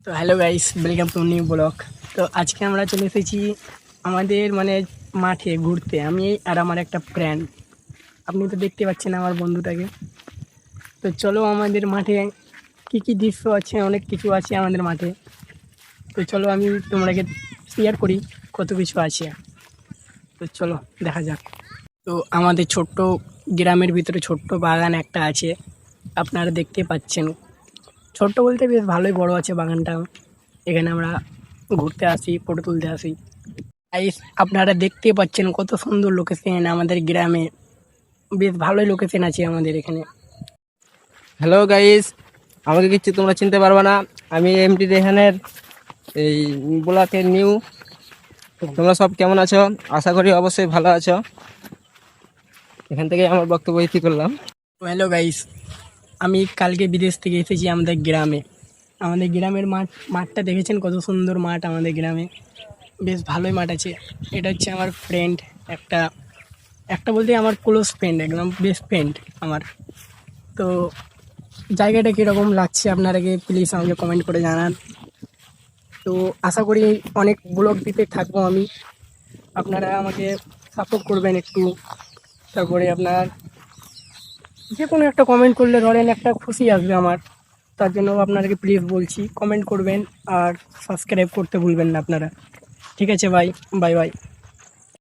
তো hello guys, welcome to new blog. তো আজকে আমরা চলে এসেছি আমাদের মাঠে ঘুরতে, আমি আর আমার একটা ফ্রেন্ড। আপনি তো দেখতে পাচ্ছেন আমার বন্ধুটাকে। তো চলো আমাদের মাঠে কি কি দৃশ্য আছে, অনেক কিছু আছে আমাদের মাঠে। তো চলো আমি তোমাকে শেয়ার করি কত কিছু আছে। তো চলো দেখা যাক। তো আমাদের ছোট্ট গ্রামের ভিতরে ছোট্ট বাগান একটা আছে, আপনারা দেখতে পাচ্ছেন। ছোট্ট বলতে বেশ ভালোই বড় আছে বাগানটা। এখানে আমরা ঘুরতে আসি, ফটো তুলতে আসি। আপনারা দেখতে পাচ্ছেন কত সুন্দর লোকেশন আমাদের গ্রামে। বেশ ভালোই লোকেশন আছে আমাদের এখানে। হ্যালো গাইস, আমাকে কিছু তোমরা চিনতে পারবে না। আমি এমটি রেহানের এই ব্লকের নিউ। তোমরা সব কেমন আছো? আশা করি অবশ্যই ভালো আছো। এখান থেকে আমার বক্তব্য ইতি করলাম। হ্যালো গাইস, আমি কালকে বিদেশ থেকে এসেছি আমাদের গ্রামে। আমাদের গ্রামের মাঠটা দেখেছেন কত সুন্দর মাঠ আমাদের গ্রামে। বেশ ভালোই মাঠ আছে। এটা হচ্ছে আমার ফ্রেন্ড, একটা একটা বলতে আমার ক্লোজ ফ্রেন্ড, একদম বেস্ট ফ্রেন্ড আমার। তো জায়গাটা কীরকম লাগছে আপনারাকে প্লিজ আমাকে কমেন্ট করে জানান। তো আশা করি অনেক ব্লগ দিতে থাকবো আমি, আপনারা আমাকে সাপোর্ট করবেন একটু। তারপরে আপনার যে কোনো একটা কমেন্ট করলে ধরেন একটা খুশি আসবে আমার। তার জন্য আপনাদেরকে প্লিজ বলছি কমেন্ট করবেন আর সাবস্ক্রাইব করতে ভুলবেন না আপনারা। ঠিক আছে ভাই, বাই বাই।